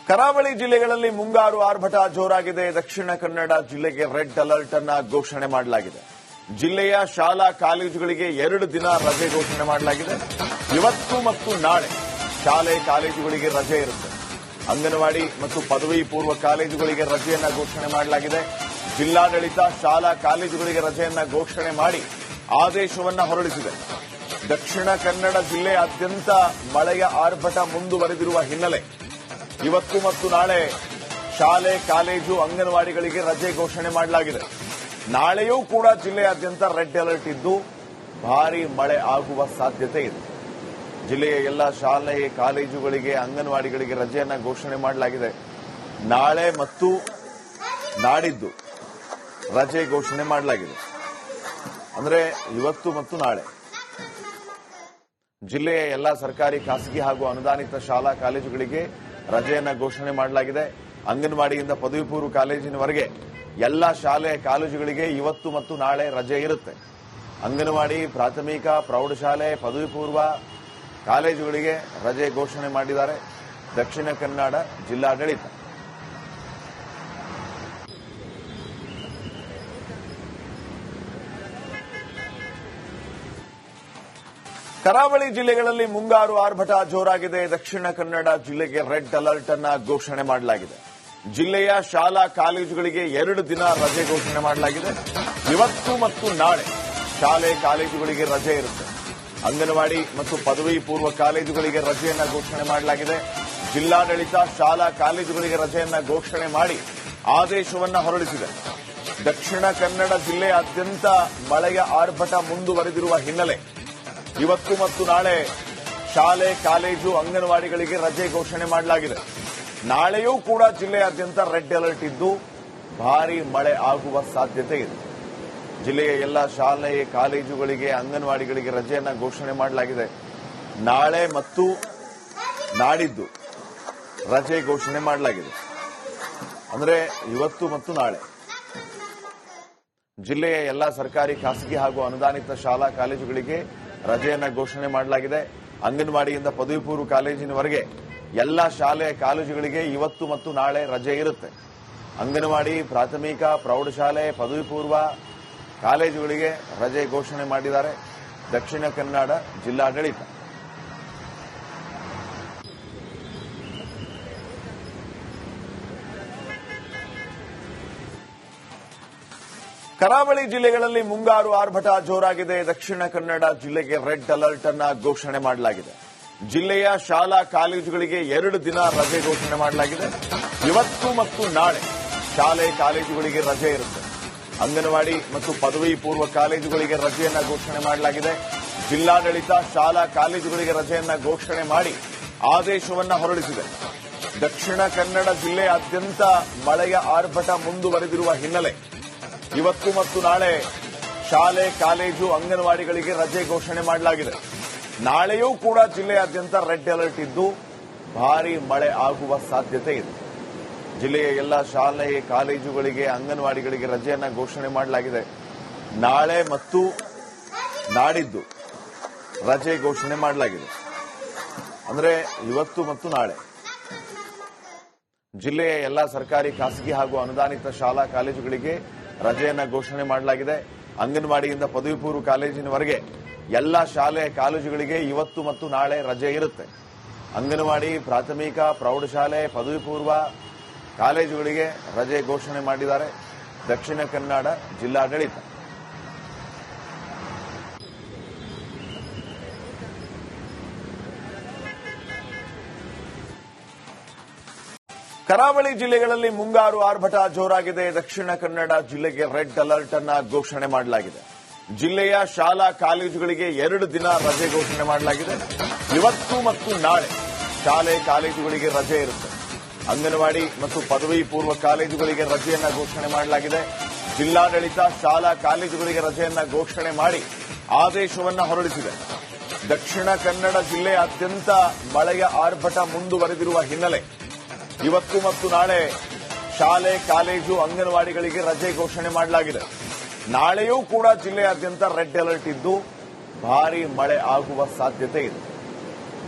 ಕರಾವಳಿ ಜಿಲ್ಲೆಗಳಲ್ಲಿ ಮುಂಗಾರು ಆರ್ಭಟ ಜೋರಾಗಿದೆ. ದಕ್ಷಿಣ ಕನ್ನಡ ಜಿಲ್ಲೆಗೆ ರೆಡ್ ಅಲರ್ಟ್ ಅನ್ನ ಘೋಷಣೆ ಮಾಡಲಾಗಿದೆ. ಜಿಲ್ಲೆಯ ಶಾಲಾ ಕಾಲೇಜುಗಳಿಗೆ 2 ದಿನ ರಜೆ ಘೋಷಣೆ ಮಾಡಲಾಗಿದೆ. ಇವತ್ತು ಮತ್ತು ನಾಳೆ ಶಾಲೆ ಕಾಲೇಜುಗಳಿಗೆ ರಜೆ ಇರುತ್ತೆ. ಅಂಗನವಾಡಿ ಮತ್ತು ಪದವಿ ಪೂರ್ವ ಕಾಲೇಜುಗಳಿಗೆ ರಜೆಯನ್ನ ಘೋಷಣೆ ಮಾಡಲಾಗಿದೆ. ಜಿಲ್ಲಾಡಳಿತ ಶಾಲಾ ಕಾಲೇಜುಗಳಿಗೆ ರಜೆಯನ್ನ ಘೋಷಣೆ ಮಾಡಿ ಆದೇಶವನ್ನ ಹೊರಡಿಸಿದೆ. ದಕ್ಷಿಣ ಕನ್ನಡ ಜಿಲ್ಲೆಯಾದ್ಯಂತ ಮಳೆಯ ಆರ್ಭಟ ಮುಂದುವರೆದಿರುವ ಹಿನ್ನೆಲೆ ಇವತ್ತು ಮತ್ತು ನಾಳೆ ಶಾಲೆ ಕಾಲೇಜು ಅಂಗನವಾಡಿಗಳಿಗೆ ರಜೆ ಘೋಷಣೆ ಮಾಡಲಾಗಿದೆ. ನಾಳೆಯೂ ಕೂಡ ಜಿಲ್ಲೆಯಾದ್ಯಂತ ರೆಡ್ ಅಲರ್ಟ್ ಇದ್ದು ಭಾರೀ ಮಳೆ ಆಗುವ ಸಾಧ್ಯತೆ ಇದೆ. ಜಿಲ್ಲೆಯ ಎಲ್ಲ ಶಾಲೆ ಕಾಲೇಜುಗಳಿಗೆ ಅಂಗನವಾಡಿಗಳಿಗೆ ರಜೆಯನ್ನ ಘೋಷಣೆ ಮಾಡಲಾಗಿದೆ. ನಾಳೆ ಮತ್ತು ನಾಡಿದ್ದು ರಜೆ ಘೋಷಣೆ ಮಾಡಲಾಗಿದೆ. ಅಂದರೆ ಇವತ್ತು ಮತ್ತು ನಾಳೆ ಜಿಲ್ಲೆಯ ಎಲ್ಲ ಸರ್ಕಾರಿ, ಖಾಸಗಿ ಹಾಗೂ ಅನುದಾನಿತ ಶಾಲಾ ಕಾಲೇಜುಗಳಿಗೆ ರಜೆಯನ್ನ ಘೋಷಣೆ ಮಾಡಲಾಗಿದೆ. ಅಂಗನವಾಡಿಯಿಂದ ಪದವಿ ಪೂರ್ವ ಕಾಲೇಜಿನವರೆಗೆ ಎಲ್ಲ ಶಾಲೆ ಕಾಲೇಜುಗಳಿಗೆ ಇವತ್ತು ಮತ್ತು ನಾಳೆ ರಜೆ ಇರುತ್ತೆ. ಅಂಗನವಾಡಿ, ಪ್ರಾಥಮಿಕ, ಪ್ರೌಢಶಾಲೆ, ಪದವಿ ಪೂರ್ವ ಕಾಲೇಜುಗಳಿಗೆ ರಜೆ ಘೋಷಣೆ ಮಾಡಿದ್ದಾರೆ ದಕ್ಷಿಣ ಕನ್ನಡ ಜಿಲ್ಲಾಡಳಿತ. ಕರಾವಳಿ ಜಿಲ್ಲೆಗಳಲ್ಲಿ ಮುಂಗಾರು ಆರ್ಭಟ ಜೋರಾಗಿದೆ. ದಕ್ಷಿಣ ಕನ್ನಡ ಜಿಲ್ಲೆಗೆ ರೆಡ್ ಅಲರ್ಟ್ ಅನ್ನ ಘೋಷಣೆ ಮಾಡಲಾಗಿದೆ. ಜಿಲ್ಲೆಯ ಶಾಲಾ ಕಾಲೇಜುಗಳಿಗೆ 2 ದಿನ ರಜೆ ಘೋಷಣೆ ಮಾಡಲಾಗಿದೆ. ಇವತ್ತು ಮತ್ತು ನಾಳೆ ಶಾಲೆ ಕಾಲೇಜುಗಳಿಗೆ ರಜೆ ಇರುತ್ತೆ. ಅಂಗನವಾಡಿ ಮತ್ತು ಪದವಿ ಪೂರ್ವ ಕಾಲೇಜುಗಳಿಗೆ ರಜೆಯನ್ನ ಘೋಷಣೆ ಮಾಡಲಾಗಿದೆ. ಜಿಲ್ಲಾಡಳಿತ ಶಾಲಾ ಕಾಲೇಜುಗಳಿಗೆ ರಜೆಯನ್ನ ಘೋಷಣೆ ಮಾಡಿ ಆದೇಶವನ್ನ ಹೊರಡಿಸಿದೆ. ದಕ್ಷಿಣ ಕನ್ನಡ ಜಿಲ್ಲೆಯಾದ್ಯಂತ ಮಳೆಯ ಆರ್ಭಟ ಮುಂದುವರೆದಿರುವ ಹಿನ್ನೆಲೆ ಇವತ್ತು ಮತ್ತು ನಾಳೆ ಶಾಲೆ ಕಾಲೇಜು ಅಂಗನವಾಡಿಗಳಿಗೆ ರಜೆ ಘೋಷಣೆ ಮಾಡಲಾಗಿದೆ. ನಾಳೆಯೂ ಕೂಡ ಜಿಲ್ಲೆಯಾದ್ಯಂತ ರೆಡ್ ಅಲರ್ಟ್ ಇದ್ದು ಭಾರೀ ಮಳೆ ಆಗುವ ಸಾಧ್ಯತೆ ಇದೆ. ಜಿಲ್ಲೆಯ ಎಲ್ಲ ಶಾಲೆ ಕಾಲೇಜುಗಳಿಗೆ ಅಂಗನವಾಡಿಗಳಿಗೆ ರಜೆಯನ್ನ ಘೋಷಣೆ ಮಾಡಲಾಗಿದೆ. ನಾಳೆ ಮತ್ತು ನಾಡಿದ್ದು ರಜೆ ಘೋಷಣೆ ಮಾಡಲಾಗಿದೆ. ಅಂದರೆ ಇವತ್ತು ಮತ್ತು ನಾಳೆ ಜಿಲ್ಲೆಯ ಎಲ್ಲ ಸರ್ಕಾರಿ, ಖಾಸಗಿ ಹಾಗೂ ಅನುದಾನಿತ ಶಾಲಾ ಕಾಲೇಜುಗಳಿಗೆ ರಜೆಯನ್ನ ಘೋಷಣೆ ಮಾಡಲಾಗಿದೆ. ಅಂಗನವಾಡಿಯಿಂದ ಪದವಿ ಪೂರ್ವ ಕಾಲೇಜಿನವರೆಗೆ ಎಲ್ಲ ಶಾಲೆ ಕಾಲೇಜುಗಳಿಗೆ ಇವತ್ತು ಮತ್ತು ನಾಳೆ ರಜೆ ಇರುತ್ತೆ. ಅಂಗನವಾಡಿ, ಪ್ರಾಥಮಿಕ, ಪ್ರೌಢಶಾಲೆ, ಪದವಿ ಪೂರ್ವ ಕಾಲೇಜುಗಳಿಗೆ ರಜೆ ಘೋಷಣೆ ಮಾಡಿದ್ದಾರೆ ದಕ್ಷಿಣ ಕನ್ನಡ ಜಿಲ್ಲಾಡಳಿತ. ಕರಾವಳಿ ಜಿಲ್ಲೆಗಳಲ್ಲಿ ಮುಂಗಾರು ಆರ್ಭಟ ಜೋರಾಗಿದೆ. ದಕ್ಷಿಣ ಕನ್ನಡ ಜಿಲ್ಲೆಗೆ ರೆಡ್ ಅಲರ್ಟ್ ಅನ್ನ ಘೋಷಣೆ ಮಾಡಲಾಗಿದೆ. ಜಿಲ್ಲೆಯ ಶಾಲಾ ಕಾಲೇಜುಗಳಿಗೆ 2 ದಿನ ರಜೆ ಘೋಷಣೆ ಮಾಡಲಾಗಿದೆ. ಇವತ್ತು ಮತ್ತು ನಾಳೆ ಶಾಲೆ ಕಾಲೇಜುಗಳಿಗೆ ರಜೆ ಇರುತ್ತೆ. ಅಂಗನವಾಡಿ ಮತ್ತು ಪದವಿ ಪೂರ್ವ ಕಾಲೇಜುಗಳಿಗೆ ರಜೆಯನ್ನ ಘೋಷಣೆ ಮಾಡಲಾಗಿದೆ. ಜಿಲ್ಲಾಡಳಿತ ಶಾಲಾ ಕಾಲೇಜುಗಳಿಗೆ ರಜೆಯನ್ನ ಘೋಷಣೆ ಮಾಡಿ ಆದೇಶವನ್ನ ಹೊರಡಿಸಿದೆ. ದಕ್ಷಿಣ ಕನ್ನಡ ಜಿಲ್ಲೆಯಾದ್ಯಂತ ಮಳೆಯ ಆರ್ಭಟ ಮುಂದುವರೆದಿರುವ ಹಿನ್ನೆಲೆ ಇವತ್ತು ಮತ್ತು ನಾಳೆ ಶಾಲೆ ಕಾಲೇಜು ಅಂಗನವಾಡಿಗಳಿಗೆ ರಜೆ ಘೋಷಣೆ ಮಾಡಲಾಗಿದೆ. ನಾಳೆಯೂ ಕೂಡ ಜಿಲ್ಲೆಯಾದ್ಯಂತ ರೆಡ್ ಅಲರ್ಟ್ ಇದ್ದು ಭಾರೀ ಮಳೆ ಆಗುವ ಸಾಧ್ಯತೆ ಇದೆ. ಜಿಲ್ಲೆಯ ಎಲ್ಲ ಶಾಲೆ ಕಾಲೇಜುಗಳಿಗೆ ಅಂಗನವಾಡಿಗಳಿಗೆ ರಜೆಯನ್ನ ಘೋಷಣೆ ಮಾಡಲಾಗಿದೆ. ನಾಳೆ ಮತ್ತು ನಾಡಿದ್ದು ರಜೆ ಘೋಷಣೆ ಮಾಡಲಾಗಿದೆ. ಅಂದರೆ ಇವತ್ತು ಮತ್ತು ನಾಳೆ ಜಿಲ್ಲೆಯ ಎಲ್ಲ ಸರ್ಕಾರಿ, ಖಾಸಗಿ ಹಾಗೂ ಅನುದಾನಿತ ಶಾಲಾ ಕಾಲೇಜುಗಳಿಗೆ ರಜೆಯನ್ನ ಘೋಷಣೆ ಮಾಡಲಾಗಿದೆ. ಅಂಗನವಾಡಿಯಿಂದ ಪದವಿ ಪೂರ್ವ ಕಾಲೇಜಿನವರೆಗೆ ಎಲ್ಲ ಶಾಲೆ ಕಾಲೇಜುಗಳಿಗೆ ಇವತ್ತು ಮತ್ತು ನಾಳೆ ರಜೆ ಇರುತ್ತೆ. ಅಂಗನವಾಡಿ, ಪ್ರಾಥಮಿಕ, ಪ್ರೌಢಶಾಲೆ, ಪದವಿ ಪೂರ್ವ ಕಾಲೇಜುಗಳಿಗೆ ರಜೆ ಘೋಷಣೆ ಮಾಡಿದ್ದಾರೆ ದಕ್ಷಿಣ ಕನ್ನಡ ಜಿಲ್ಲಾಡಳಿತ. ಕರಾವಳಿ ಜಿಲ್ಲೆಗಳಲ್ಲಿ ಮುಂಗಾರು ಆರ್ಭಟ ಜೋರಾಗಿದೆ. ದಕ್ಷಿಣ ಕನ್ನಡ ಜಿಲ್ಲೆಗೆ ರೆಡ್ ಅಲರ್ಟ್ ಅನ್ನ ಘೋಷಣೆ ಮಾಡಲಾಗಿದೆ. ಜಿಲ್ಲೆಯ ಶಾಲಾ ಕಾಲೇಜುಗಳಿಗೆ 2 ದಿನ ರಜೆ ಘೋಷಣೆ ಮಾಡಲಾಗಿದೆ. ಇವತ್ತು ಮತ್ತು ನಾಳೆ ಶಾಲೆ ಕಾಲೇಜುಗಳಿಗೆ ರಜೆ ಇರುತ್ತೆ. ಅಂಗನವಾಡಿ ಮತ್ತು ಪದವಿ ಪೂರ್ವ ಕಾಲೇಜುಗಳಿಗೆ ರಜೆಯನ್ನ ಘೋಷಣೆ ಮಾಡಲಾಗಿದೆ. ಜಿಲ್ಲಾಡಳಿತ ಶಾಲಾ ಕಾಲೇಜುಗಳಿಗೆ ರಜೆಯನ್ನ ಘೋಷಣೆ ಮಾಡಿ ಆದೇಶವನ್ನ ಹೊರಡಿಸಿದೆ. ದಕ್ಷಿಣ ಕನ್ನಡ ಜಿಲ್ಲೆಯಾದ್ಯಂತ ಮಳೆಯ ಆರ್ಭಟ ಮುಂದುವರೆದಿರುವ ಹಿನ್ನೆಲೆ ಇವತ್ತು ಮತ್ತು ನಾಳೆ ಶಾಲೆ ಕಾಲೇಜು ಅಂಗನವಾಡಿಗಳಿಗೆ ರಜೆ ಘೋಷಣೆ ಮಾಡಲಾಗಿದೆ. ನಾಳೆಯೂ ಕೂಡ ಜಿಲ್ಲೆಯಾದ್ಯಂತ ರೆಡ್ ಅಲರ್ಟ್ ಇದ್ದು ಭಾರೀ ಮಳೆ ಆಗುವ ಸಾಧ್ಯತೆ ಇದೆ.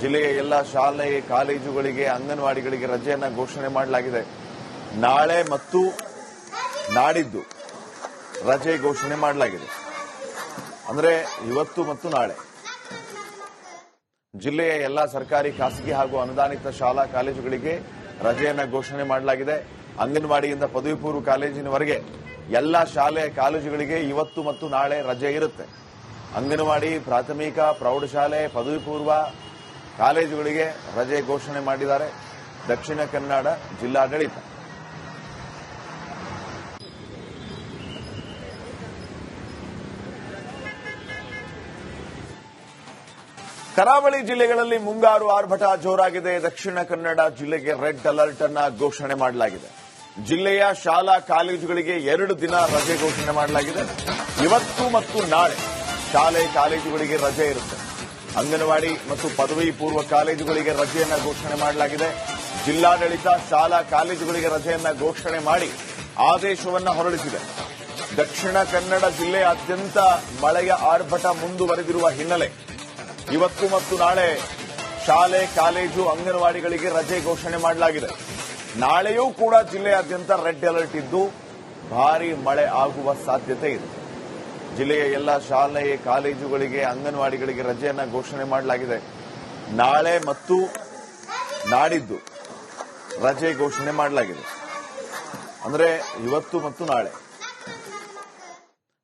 ಜಿಲ್ಲೆಯ ಎಲ್ಲ ಶಾಲೆ ಕಾಲೇಜುಗಳಿಗೆ ಅಂಗನವಾಡಿಗಳಿಗೆ ರಜೆಯನ್ನ ಘೋಷಣೆ ಮಾಡಲಾಗಿದೆ. ನಾಳೆ ಮತ್ತು ನಾಡಿದ್ದು ರಜೆ ಘೋಷಣೆ ಮಾಡಲಾಗಿದೆ. ಅಂದ್ರೆ ಇವತ್ತು ಮತ್ತು ನಾಳೆ ಜಿಲ್ಲೆಯ ಎಲ್ಲ ಸರ್ಕಾರಿ, ಖಾಸಗಿ ಹಾಗೂ ಅನುದಾನಿತ ಶಾಲಾ ಕಾಲೇಜುಗಳಿಗೆ ರಜೆಯನ್ನ ಘೋಷಣೆ ಮಾಡಲಾಗಿದೆ. ಅಂಗನವಾಡಿಯಿಂದ ಪದವಿ ಪೂರ್ವ ಕಾಲೇಜಿನವರೆಗೆ ಎಲ್ಲ ಶಾಲೆ ಕಾಲೇಜುಗಳಿಗೆ ಇವತ್ತು ಮತ್ತು ನಾಳೆ ರಜೆ ಇರುತ್ತೆ. ಅಂಗನವಾಡಿ, ಪ್ರಾಥಮಿಕ, ಪ್ರೌಢಶಾಲೆ, ಪದವಿ ಪೂರ್ವ ಕಾಲೇಜುಗಳಿಗೆ ರಜೆ ಘೋಷಣೆ ಮಾಡಿದ್ದಾರೆ ದಕ್ಷಿಣ ಕನ್ನಡ ಜಿಲ್ಲಾಡಳಿತ. ಕರಾವಳಿ ಜಿಲ್ಲೆಗಳಲ್ಲಿ ಮುಂಗಾರು ಆರ್ಭಟ ಜೋರಾಗಿದೆ. ದಕ್ಷಿಣ ಕನ್ನಡ ಜಿಲ್ಲೆಗೆ ರೆಡ್ ಅಲರ್ಟ್ ಅನ್ನ ಘೋಷಣೆ ಮಾಡಲಾಗಿದೆ. ಜಿಲ್ಲೆಯ ಶಾಲಾ ಕಾಲೇಜುಗಳಿಗೆ 2 ದಿನ ರಜೆ ಘೋಷಣೆ ಮಾಡಲಾಗಿದೆ. ಇವತ್ತು ಮತ್ತು ನಾಳೆ ಶಾಲೆ ಕಾಲೇಜುಗಳಿಗೆ ರಜೆ ಇರುತ್ತೆ. ಅಂಗನವಾಡಿ ಮತ್ತು ಪದವಿ ಪೂರ್ವ ಕಾಲೇಜುಗಳಿಗೆ ರಜೆಯನ್ನ ಘೋಷಣೆ ಮಾಡಲಾಗಿದೆ. ಜಿಲ್ಲಾಡಳಿತ ಶಾಲಾ ಕಾಲೇಜುಗಳಿಗೆ ರಜೆಯನ್ನ ಘೋಷಣೆ ಮಾಡಿ ಆದೇಶವನ್ನ ಹೊರಡಿಸಿದೆ. ದಕ್ಷಿಣ ಕನ್ನಡ ಜಿಲ್ಲೆಯಾದ್ಯಂತ ಮಳೆಯ ಆರ್ಭಟ ಮುಂದುವರೆದಿರುವ ಹಿನ್ನೆಲೆ ಇವತ್ತು ಮತ್ತು ನಾಳೆ ಶಾಲೆ, ಕಾಲೇಜು, ಅಂಗನವಾಡಿಗಳಿಗೆ ರಜೆ ಘೋಷಣೆ ಮಾಡಲಾಗಿದೆ. ನಾಳೆಯೂ ಕೂಡ ಜಿಲ್ಲೆಯಾದ್ಯಂತ ರೆಡ್ ಅಲರ್ಟ್ ಇದ್ದು ಭಾರೀ ಮಳೆ ಆಗುವ ಸಾಧ್ಯತೆ ಇದೆ. ಜಿಲ್ಲೆಯ ಎಲ್ಲ ಶಾಲೆ, ಕಾಲೇಜುಗಳಿಗೆ, ಅಂಗನವಾಡಿಗಳಿಗೆ ರಜೆಯನ್ನ ಘೋಷಣೆ ಮಾಡಲಾಗಿದೆ. ನಾಳೆ ಮತ್ತು ನಾಡಿದ್ದು ರಜೆ ಘೋಷಣೆ ಮಾಡಲಾಗಿದೆ. ಅಂದ್ರೆ ಇವತ್ತು ಮತ್ತು ನಾಳೆ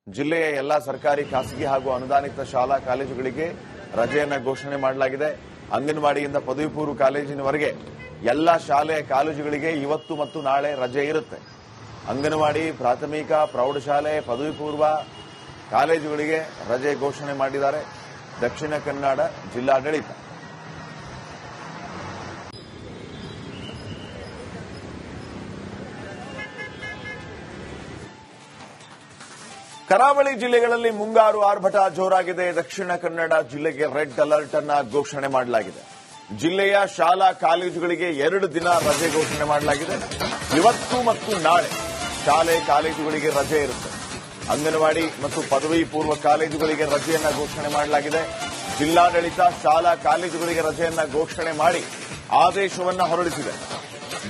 ಜಿಲ್ಲೆಯ ಎಲ್ಲ ಸರ್ಕಾರಿ, ಖಾಸಗಿ ಹಾಗೂ ಅನುದಾನಿತ ಶಾಲಾ ಕಾಲೇಜುಗಳಿಗೆ ರಜೆಯನ್ನ ಘೋಷಣೆ ಮಾಡಲಾಗಿದೆ. ಅಂಗನವಾಡಿಯಿಂದ ಪದವಿ ಪೂರ್ವ ಕಾಲೇಜಿನವರೆಗೆ ಎಲ್ಲ ಶಾಲೆ ಕಾಲೇಜುಗಳಿಗೆ ಇವತ್ತು ಮತ್ತು ನಾಳೆ ರಜೆ ಇರುತ್ತೆ. ಅಂಗನವಾಡಿ, ಪ್ರಾಥಮಿಕ, ಪ್ರೌಢಶಾಲೆ, ಪದವಿ ಪೂರ್ವ ಕಾಲೇಜುಗಳಿಗೆ ರಜೆ ಘೋಷಣೆ ಮಾಡಿದ್ದಾರೆ ದಕ್ಷಿಣ ಕನ್ನಡ ಜಿಲ್ಲಾಡಳಿತ. ಕರಾವಳಿ ಜಿಲ್ಲೆಗಳಲ್ಲಿ ಮುಂಗಾರು ಆರ್ಭಟ ಜೋರಾಗಿದೆ. ದಕ್ಷಿಣ ಕನ್ನಡ ಜಿಲ್ಲೆಗೆ ರೆಡ್ ಅಲರ್ಟ್ ಅನ್ನ ಘೋಷಣೆ ಮಾಡಲಾಗಿದೆ. ಜಿಲ್ಲೆಯ ಶಾಲಾ ಕಾಲೇಜುಗಳಿಗೆ 2 ದಿನ ರಜೆ ಘೋಷಣೆ ಮಾಡಲಾಗಿದೆ. ಇವತ್ತು ಮತ್ತು ನಾಳೆ ಶಾಲೆ ಕಾಲೇಜುಗಳಿಗೆ ರಜೆ ಇರುತ್ತೆ. ಅಂಗನವಾಡಿ ಮತ್ತು ಪದವಿ ಪೂರ್ವ ಕಾಲೇಜುಗಳಿಗೆ ರಜೆಯನ್ನ ಘೋಷಣೆ ಮಾಡಲಾಗಿದೆ. ಜಿಲ್ಲಾಡಳಿತ ಶಾಲಾ ಕಾಲೇಜುಗಳಿಗೆ ರಜೆಯನ್ನ ಘೋಷಣೆ ಮಾಡಿ ಆದೇಶವನ್ನ ಹೊರಡಿಸಿದೆ.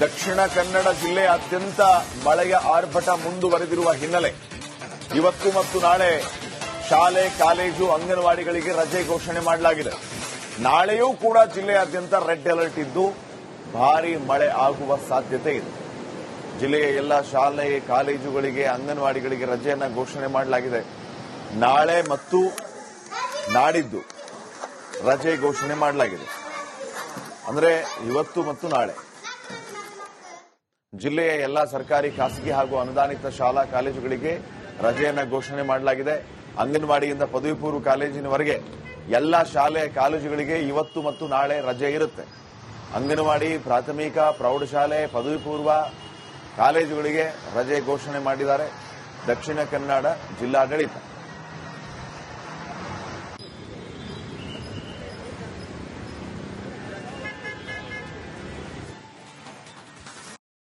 ದಕ್ಷಿಣ ಕನ್ನಡ ಜಿಲ್ಲೆಯಾದ್ಯಂತ ಮಳೆಯ ಆರ್ಭಟ ಮುಂದುವರೆದಿರುವ ಹಿನ್ನೆಲೆ ಇವತ್ತು ಮತ್ತು ನಾಳೆ ಶಾಲೆ, ಕಾಲೇಜು, ಅಂಗನವಾಡಿಗಳಿಗೆ ರಜೆ ಘೋಷಣೆ ಮಾಡಲಾಗಿದೆ. ನಾಳೆಯೂ ಕೂಡ ಜಿಲ್ಲೆಯಾದ್ಯಂತ ರೆಡ್ ಅಲರ್ಟ್ ಇದ್ದು ಭಾರೀ ಮಳೆ ಆಗುವ ಸಾಧ್ಯತೆ ಇದೆ. ಜಿಲ್ಲೆಯ ಎಲ್ಲ ಶಾಲೆ, ಕಾಲೇಜುಗಳಿಗೆ, ಅಂಗನವಾಡಿಗಳಿಗೆ ರಜೆಯನ್ನ ಘೋಷಣೆ ಮಾಡಲಾಗಿದೆ. ನಾಳೆ ಮತ್ತು ನಾಡಿದ್ದು ರಜೆ ಘೋಷಣೆ ಮಾಡಲಾಗಿದೆ. ಅಂದ್ರೆ ಇವತ್ತು ಮತ್ತು ನಾಳೆ ಜಿಲ್ಲೆಯ ಎಲ್ಲ ಸರ್ಕಾರಿ, ಖಾಸಗಿ ಹಾಗೂ ಅನುದಾನಿತ ಶಾಲಾ ಕಾಲೇಜುಗಳಿಗೆ ರಜೆಯನ್ನ ಘೋಷಣೆ ಮಾಡಲಾಗಿದೆ. ಅಂಗನವಾಡಿಯಿಂದ ಪದವಿ ಪೂರ್ವ ಕಾಲೇಜಿನವರೆಗೆ ಎಲ್ಲ ಶಾಲೆ ಕಾಲೇಜುಗಳಿಗೆ ಇವತ್ತು ಮತ್ತು ನಾಳೆ ರಜೆ ಇರುತ್ತೆ. ಅಂಗನವಾಡಿ, ಪ್ರಾಥಮಿಕ, ಪ್ರೌಢಶಾಲೆ, ಪದವಿ ಪೂರ್ವ ಕಾಲೇಜುಗಳಿಗೆ ರಜೆ ಘೋಷಣೆ ಮಾಡಿದ್ದಾರೆ ದಕ್ಷಿಣ ಕನ್ನಡ ಜಿಲ್ಲಾಡಳಿತ.